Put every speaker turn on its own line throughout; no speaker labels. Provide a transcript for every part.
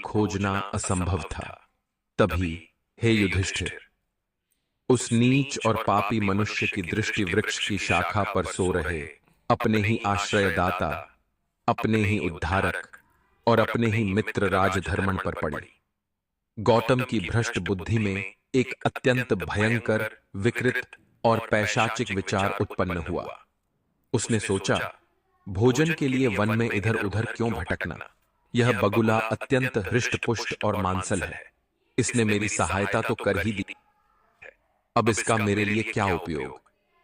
खोजना असंभव था। तभी, हे युधिष्ठिर, उस नीच और पापी मनुष्य की दृष्टि वृक्ष की शाखा पर सो रहे अपने ही आश्रयदाता, अपने ही उद्धारक और अपने ही मित्र राजधर्मन पर पड़ी। गौतम की भ्रष्ट बुद्धि में एक अत्यंत भयंकर, विकृत और पैशाचिक विचार उत्पन्न हुआ। उसने सोचा, भोजन के लिए वन में इधर उधर क्यों भटकना? यह बगुला अत्यंत हृष्टपुष्ट और मांसल है। इसने मेरी सहायता तो कर ही दी, अब इसका मेरे लिए क्या उपयोग?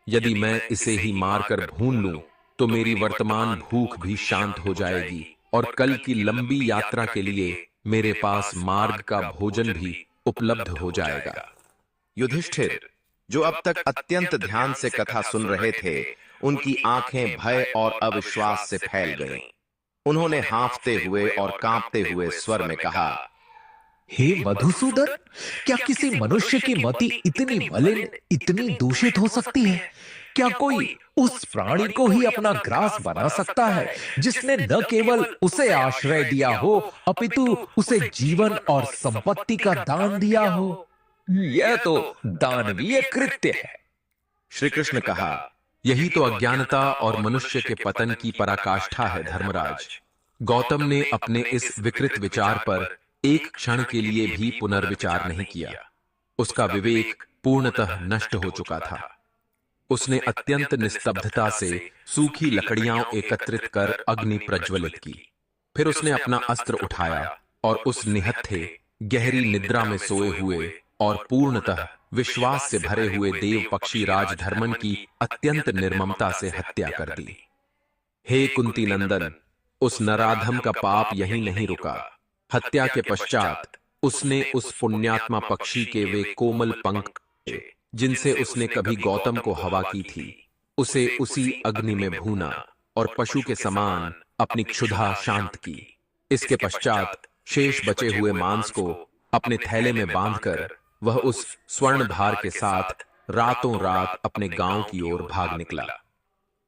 यदि मैं इसे ही मारकर भून लूं, तो मेरी वर्तमान भूख भी शांत हो जाएगी और कल की लंबी यात्रा के लिए मेरे पास मार्ग का भोजन भी उपलब्ध हो जाएगा।
युधिष्ठिर, जो अब तक अत्यंत ध्यान से कथा सुन रहे थे, उनकी आंखें भय और अविश्वास से फैल गईं। उन्होंने हांफते हुए और कांपते हुए स्वर में कहा,
हे मधुसूदन, क्या किसी मनुष्य की मति इतनी मलिन, इतनी दूषित हो सकती है? क्या कोई उस प्राणी को ही अपना ग्रास बना सकता है जिसने न केवल उसे आश्रय दिया हो, अपितु उसे जीवन और संपत्ति का दान दिया हो? यह तो दानवीय कृत्य है।
श्री कृष्ण कहा,
यही तो अज्ञानता और मनुष्य के पतन की पराकाष्ठा है धर्मराज। गौतम ने अपने इस विकृत विचार पर एक क्षण के लिए भी पुनर्विचार नहीं किया। उसका विवेक पूर्णतः नष्ट हो चुका था। उसने अत्यंत निस्तब्धता से सूखी लकड़ियां एकत्रित कर अग्नि प्रज्वलित की। फिर उसने अपना अस्त्र उठाया और उस निहत्थे, गहरी निद्रा में सोए हुए और पूर्णतः विश्वास से भरे हुए देव पक्षी राजधर्मन की अत्यंत निर्ममता से हत्या कर दी। हे कुंती नंदन, उस नराधम का पाप यहीं नहीं रुका। हत्या के पश्चात उसने उस पुण्यात्मा पक्षी के वे कोमल पंख, जिनसे उसने कभी गौतम को हवा की थी, उसे उसी अग्नि में भूना और पशु के समान अपनी क्षुधा शांत की। इसके पश्चात शेष बचे हुए मांस को अपने थैले में बांधकर वह उस स्वर्णधार के साथ रातों रात अपने गांव की ओर भाग निकला।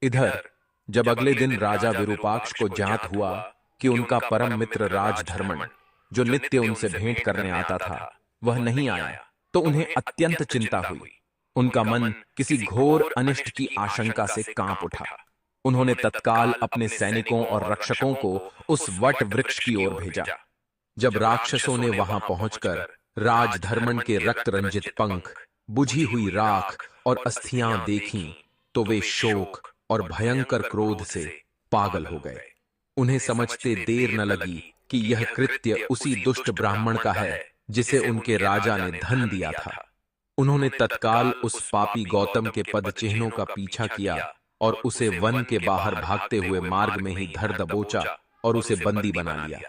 इधर जब अगले दिन राजा विरूपाक्ष को ज्ञात हुआ कि उनका परम मित्र राजधर्मन, जो नित्य उनसे भेंट करने आता था, वह नहीं आया, तो उन्हें अत्यंत चिंता हुई। उनका मन किसी घोर अनिष्ट की आशंका से कांप उठा। उन्होंने तत्काल अपने सैनिकों और रक्षकों को उस वट वृक्ष की ओर भेजा। जब राक्षसों ने वहां पहुंचकर राजधर्मन के रक्त रंजित पंख, बुझी हुई राख और अस्थियां देखीं, तो वे शोक और भयंकर क्रोध से पागल हो गए। उन्हें समझते देर न लगी कि यह कृत्य उसी दुष्ट ब्राह्मण का है जिसे उनके राजा ने धन दिया था। उन्होंने तत्काल उस पापी गौतम के पद चिन्हों का पीछा किया और उसे वन के बाहर भागते हुए मार्ग में ही धर दबोचा और उसे बंदी बना लिया।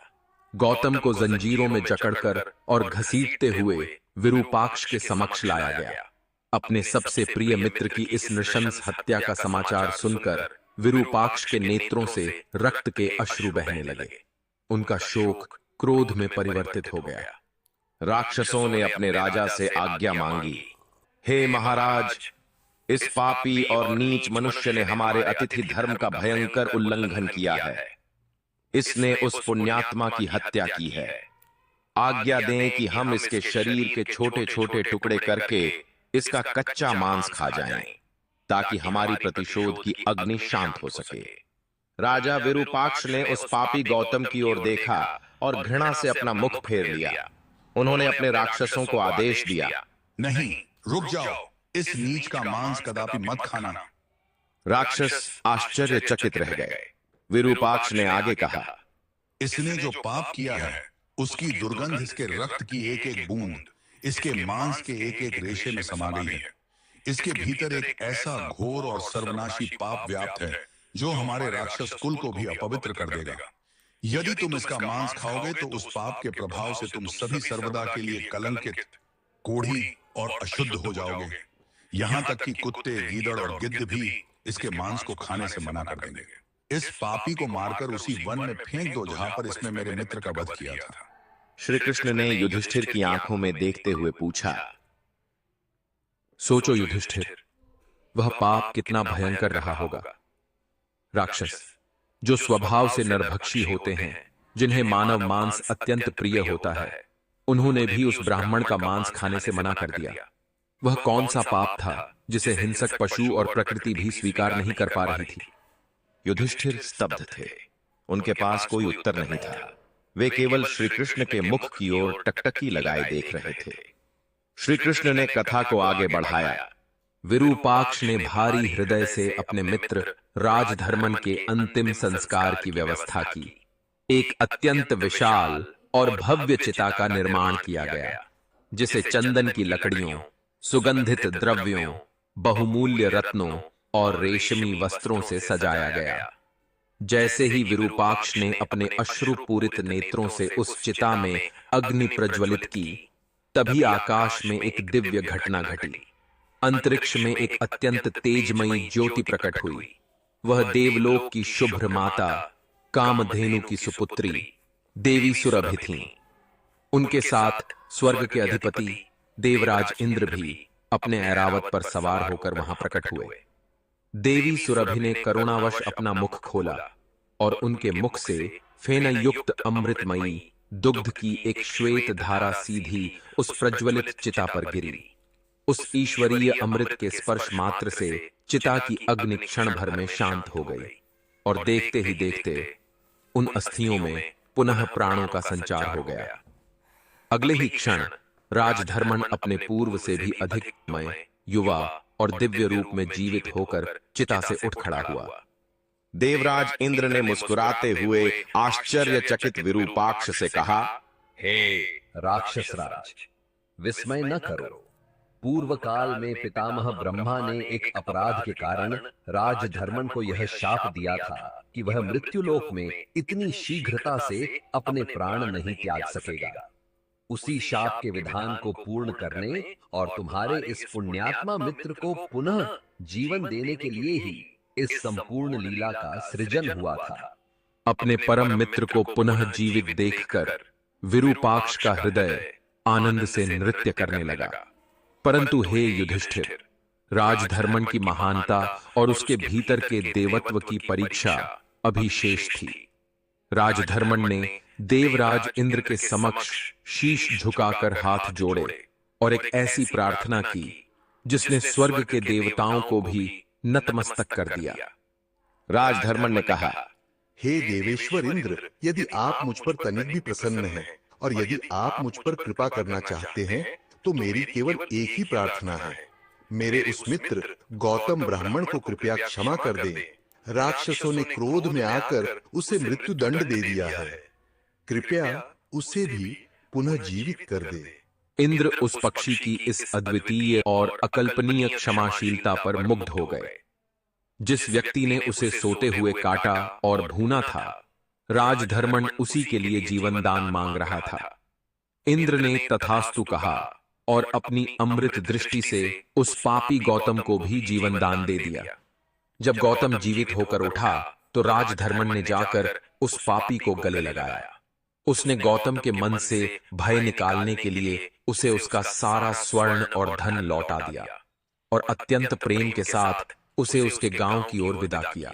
गौतम को जंजीरों में जकड़कर और घसीटते हुए विरूपाक्ष के समक्ष लाया गया। अपने सबसे प्रिय मित्र की इस नृशंस हत्या का समाचार सुनकर विरूपाक्ष के नेत्रों से रक्त के अश्रु बहने लगे। उनका शोक क्रोध में परिवर्तित हो गया।
राक्षसों ने अपने राजा से आज्ञा मांगी, हे महाराज, इस पापी और नीच मनुष्य ने हमारे अतिथि धर्म का भयंकर उल्लंघन किया है। इसने उस पुण्यात्मा की हत्या की है। आज्ञा दें कि हम इसके शरीर के छोटे छोटे टुकड़े करके इसका कच्चा मांस खा जाएं, ताकि हमारी प्रतिशोध की अग्नि शांत हो सके। राजा विरूपाक्ष ने उस पापी गौतम की ओर देखा और घृणा से अपना मुख फेर लिया। उन्होंने अपने राक्षसों को आदेश दिया,
नहीं, रुक जाओ, इस नीच का मांस कदापि मत खाना।
राक्षस आश्चर्यचकित रह गए। विरूपाक्ष ने आगे कहा,
इसने जो पाप किया है, उसकी दुर्गंध इसके रक्त की एक एक बूंद इसके मांस के एक एक रेशे में समा गई है। इसके भीतर एक ऐसा घोर और सर्वनाशी पाप व्याप्त है जो हमारे राक्षस कुल को भी अपवित्र कर देगा। यदि तुम इसका मांस खाओगे तो उस पाप के प्रभाव से तुम सभी सर्वदा के लिए कलंकित, कोढ़ी और अशुद्ध हो जाओगे। यहां तक कि कुत्ते, गीदड़ और गिद्ध भी इसके मांस को खाने से मना कर देंगे। इस पापी को मारकर उसी वन में फेंक दो जहां पर इसने मेरे मित्र का वध किया था।
श्री कृष्ण ने युधिष्ठिर की आंखों में देखते हुए पूछा,
सोचो युधिष्ठिर, वह पाप कितना भयंकर रहा होगा। राक्षस जो स्वभाव से नरभक्षी होते हैं, जिन्हें मानव मांस अत्यंत प्रिय होता है, उन्होंने भी उस ब्राह्मण का मांस खाने से मना कर दिया। वह कौन सा पाप था जिसे हिंसक पशु और प्रकृति भी स्वीकार नहीं कर पा रही थी?
युधिष्ठिर स्तब्ध थे। उनके पास कोई उत्तर नहीं था। वे केवल श्री कृष्ण के मुख की ओर टकटकी लगाए देख रहे थे। श्री कृष्ण ने कथा को आगे बढ़ाया।
विरूपाक्ष ने भारी हृदय से अपने मित्र राजधर्मन के अंतिम संस्कार की व्यवस्था की। एक अत्यंत विशाल और भव्य चिता का निर्माण किया गया, जिसे चंदन की लकड़ियों, सुगंधित द्रव्यों, बहुमूल्य रत्नों और रेशमी वस्त्रों से सजाया गया। जैसे ही विरूपाक्ष ने अपने अश्रुपूरित नेत्रों से उस चिता में अग्नि प्रज्वलित की, तभी आकाश में एक दिव्य घटना घटी। अंतरिक्ष में एक अत्यंत तेजमयी ज्योति प्रकट हुई। वह देवलोक की शुभ्र माता, कामधेनु की सुपुत्री देवी सुरभि थीं। उनके साथ स्वर्ग के अधिपति देवराज इंद्र भी अपने ऐरावत पर सवार होकर वहां प्रकट हुए। देवी सुरभि ने करुणावश अपना मुख खोला और उनके मुख से फेनयुक्त अमृतमयी दुग्ध की एक श्वेत धारा सीधी उस प्रज्वलित चिता पर गिरी। उस ईश्वरीय अमृत के स्पर्श मात्र से चिता की अग्नि क्षण भर में शांत हो गई और देखते ही देखते उन अस्थियों में पुनः प्राणों का संचार हो गया। अगले ही क्षण राजधर्मन अपने पूर्व से भी अधिक मय, युवा और दिव्य रूप में जीवित होकर चिता से उठ खड़ा हुआ।
देवराज इंद्र ने मुस्कुराते हुए आश्चर्यचकित विरूपाक्ष से कहा,
हे राक्षस राज, विस्मय न करो। पूर्व काल में पितामह ब्रह्मा ने एक अपराध के कारण राजधर्मन को यह शाप दिया था कि वह मृत्युलोक में इतनी शीघ्रता से अपने प्राण नहीं त्याग सकेगा। उसी शाप के विधान को पूर्ण करने और तुम्हारे इस पुण्यात्मा मित्र को पुनः जीवन देने के लिए ही इस संपूर्ण लीला का सृजन हुआ था।
अपने परम मित्र को पुनः जीवित देखकर विरूपाक्ष का हृदय आनंद से नृत्य करने लगा। परंतु हे युधिष्ठिर, राजधर्मन की महानता और उसके भीतर के देवत्व की परीक्षा अभी शेष थी। राजधर्मन ने देवराज इंद्र के समक्ष शीश झुकाकर हाथ जोड़े और एक ऐसी प्रार्थना की जिसने स्वर्ग के देवताओं को भी नतमस्तक कर दिया।
राजधर्मन ने कहा,
हे देवेश्वर इंद्र, यदि आप मुझ पर तनिक भी प्रसन्न हैं और यदि आप मुझ पर कृपा करना चाहते हैं तो मेरी केवल एक ही प्रार्थना है। मेरे उस मित्र गौतम ब्राह्मण को कृपया क्षमा कर दें। राक्षसों ने क्रोध में आकर उसे मृत्यु दंड दे दिया है। कृपया उसे भी पुनः जीवित कर दे।
इंद्र उस पक्षी की इस अद्वितीय और अकल्पनीय क्षमाशीलता पर मुग्ध हो गए। जिस व्यक्ति ने उसे सोते हुए काटा और भूना था, राजधर्मन उसी के लिए जीवन दान मांग रहा था। इंद्र ने तथास्तु कहा और अपनी अमृत दृष्टि से उस पापी गौतम को भी जीवन दान दे दिया। जब गौतम जीवित होकर उठा तो राजधर्मन ने जाकर उस पापी को गले लगाया। उसने गौतम के मन से भय निकालने के लिए उसे उसका सारा स्वर्ण और धन लौटा दिया और अत्यंत प्रेम के साथ उसे उसके गांव की ओर विदा किया।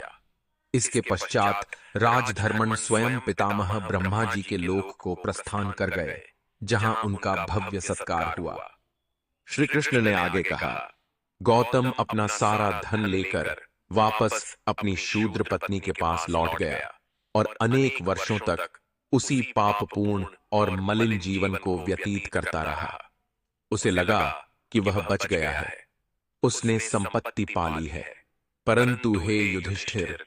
इसके पश्चात राजधर्मन स्वयं पितामह ब्रह्मा जी के लोक को प्रस्थान कर गए, जहां उनका भव्य सत्कार हुआ।
श्री कृष्ण ने आगे कहा,
गौतम अपना सारा धन लेकर वापस अपनी शूद्र पत्नी के पास लौट गया और अनेक वर्षों तक उसी पापपूर्ण और मलिन जीवन को व्यतीत करता रहा। उसे लगा कि वह बच गया है, उसने संपत्ति पा ली है। परंतु हे युधिष्ठिर,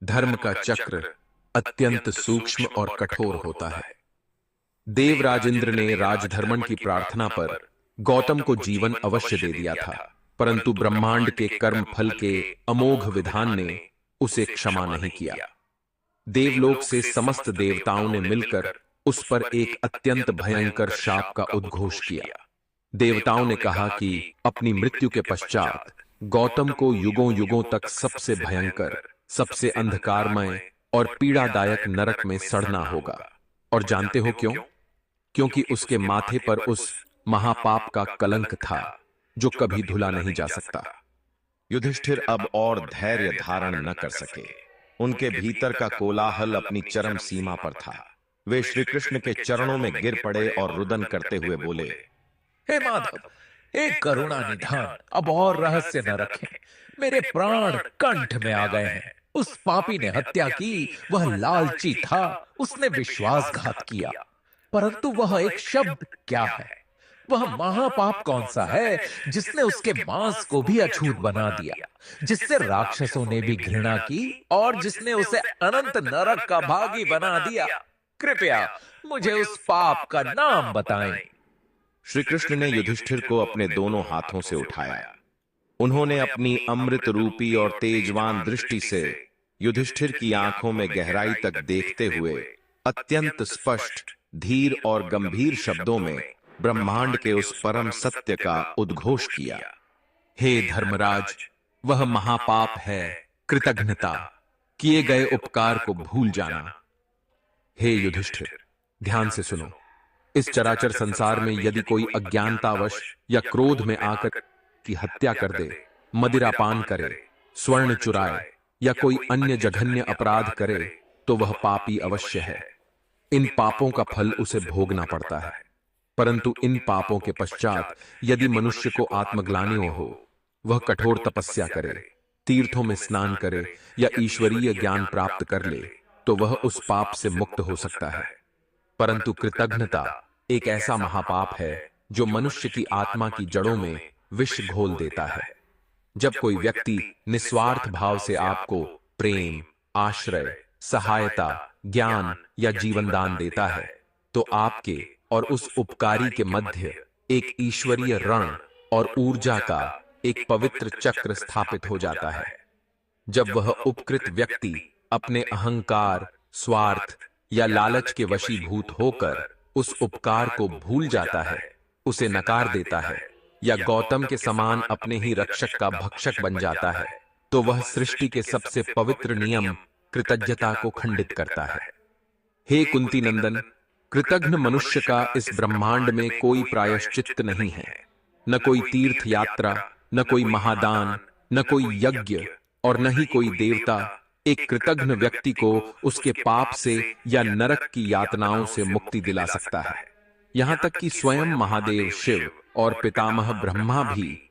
धर्म का चक्र अत्यंत सूक्ष्म और कठोर होता है। देवराज इंद्र ने राजधर्मन की प्रार्थना पर गौतम को जीवन अवश्य दे दिया था, परंतु ब्रह्मांड के कर्म फल के अमोघ विधान ने उसे क्षमा नहीं किया। देवलोक से समस्त देवताओं ने मिलकर उस पर एक अत्यंत भयंकर शाप का उद्घोष किया। देवताओं ने कहा कि अपनी मृत्यु के पश्चात गौतम को युगों युगों तक सबसे भयंकर, सबसे अंधकारमय और पीड़ादायक नरक में सड़ना होगा। और जानते हो क्यों? क्योंकि उसके माथे पर उस महापाप का कलंक था जो कभी धुला नहीं जा सकता।
युधिष्ठिर अब और धैर्य धारण न कर सके। उनके भीतर का कोलाहल अपनी चरम सीमा पर था। वे श्री कृष्ण के चरणों में गिर पड़े और रुदन करते हुए बोले,
हे माधव, हे करुणा निधान, अब और रहस्य न रखें। मेरे प्राण कंठ में आ गए हैं। उस पापी ने हत्या की, वह लालची था, उसने विश्वासघात किया। परंतु वह एक शब्द क्या है? वह महापाप कौन सा है जिसने उसके मांस को भी अछूत बना दिया, जिससे राक्षसों ने भी घृणा की और जिसने उसे अनंत नरक का भागी बना दिया? कृपया मुझे उस पाप का नाम बताएं।
श्री कृष्ण ने युधिष्ठिर को अपने दोनों हाथों से उठाया। उन्होंने अपनी अमृत रूपी और तेजवान दृष्टि से युधिष्ठिर की आंखों में गहराई तक देखते हुए अत्यंत स्पष्ट, धीर और गंभीर शब्दों में ब्रह्मांड के उस परम सत्य का उद्घोष किया।
हे धर्मराज, वह महापाप है कृतघ्नता, किए गए उपकार को भूल जाना। हे युधिष्ठिर, ध्यान से सुनो। इस चराचर संसार में यदि कोई अज्ञानतावश या क्रोध में आकर की हत्या कर दे, मदिरा पान करे, स्वर्ण चुराए या कोई अन्य जघन्य अपराध करे, तो वह पापी अवश्य है। इन पापों का फल उसे भोगना पड़ता है। परंतु इन पापों के पश्चात यदि मनुष्य को आत्मग्लानि हो, वह कठोर तपस्या करे, तीर्थों में स्नान करे या ईश्वरीय ज्ञान प्राप्त कर ले, तो वह उस पाप से मुक्त हो सकता है। परंतु कृतघ्नता एक ऐसा महापाप है जो मनुष्य की आत्मा की जड़ों में विष घोल देता है। जब कोई व्यक्ति निस्वार्थ भाव से आपको प्रेम, आश्रय, सहायता, ज्ञान या जीवन दान देता है, तो आपके और उस उपकारी के मध्य एक ईश्वरीय रण और ऊर्जा का एक पवित्र चक्र स्थापित हो जाता है। जब वह उपकृत व्यक्ति अपने अहंकार, स्वार्थ या लालच के वशीभूत होकर उस उपकार को भूल जाता है, उसे नकार देता है या गौतम के समान अपने ही रक्षक का भक्षक बन जाता है, तो वह सृष्टि के सबसे पवित्र नियम कृतज्ञता को खंडित करता है। हे कुंती नंदन, कृतघ्न मनुष्य का इस ब्रह्मांड में कोई प्रायश्चित्त नहीं है। न कोई तीर्थ यात्रा, न कोई महादान, न कोई यज्ञ और न ही कोई देवता एक कृतघ्न व्यक्ति को उसके पाप से या नरक की यातनाओं से मुक्ति दिला सकता है। यहां तक कि स्वयं महादेव शिव और पितामह ब्रह्मा भी